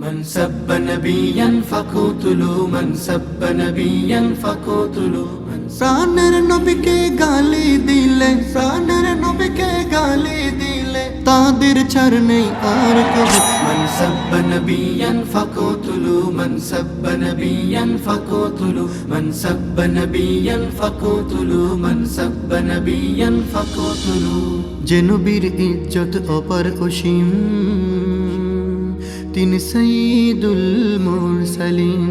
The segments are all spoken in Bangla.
من سب نبيا فقتلوا من سب نبيا فقتلوا প্রাণের নবীকে গালি দিলে প্রাণের নবীকে গালি দিলে তাদের ছাড় নেই আর কবু من سب نبيا فقتلوا من سب نبيا فقتلوا من سب نبيا فقتلوا من سب نبيا فقتلوا যে নবীর ইজ্জত অপার অসীম তিনি সাইয়্যিদুল মুরসালিন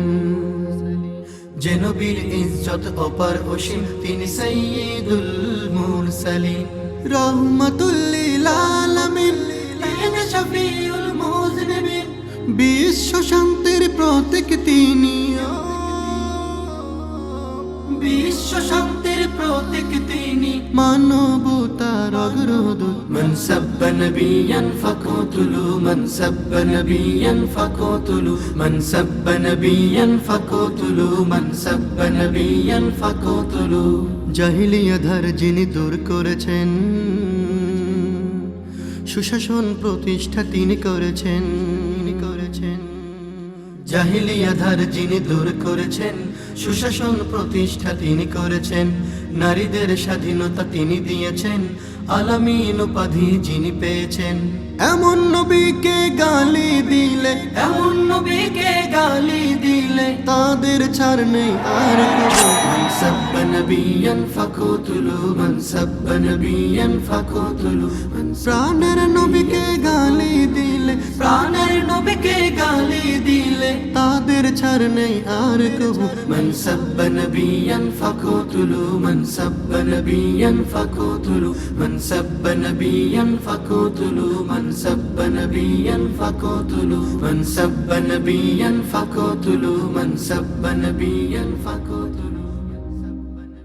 যে নবীর ইজ্জত অপার অসীম তিনি সাইয়্যিদুল মুরসালিন রাহমাতুল লিল আলামিন তিনি শফিউল মুযনিবিন বিশ্ব শান্তির প্রতীক তিনি বিশ্ব শান্তির প্রতীক তিনি মানবতার অগ্রদূত من سب نبيا فقتلوا من سب نبيا فقتلوا من سب نبيا فقتلوا من سب نبيا فقتلوا জাহিলিয়া ধার যিনি দূর করেছেন সুশাসন প্রতিষ্ঠা তিনি করেছেন জাহিলিয়া ধার যিনি দূর করেছেন সুশাসন প্রতিষ্ঠা তিনি করেছেন নারীদের স্বাধীনতা তিনি দিয়েছেন আলামিন উপাধি যিনি পেয়েছেন এমন নবীকে গালি দিলে এমন নবীকে গালি দিলে তাদের ছাড় নেই আর কবু من سب نبيا فقتلوا من سب نبيا فقتلوا প্রাণের নবীকে গালি দিলে প্রাণের নবীকে গালি দিলে তাদের ছাড় নেই আর কবু من سب نبيا فقتلوا من سب نبيا فقتلوا من سب نبيا فقتلوا من سب نبيا فقتلوا من سب نبيا فقتلوا من سب نبيا فقتلوا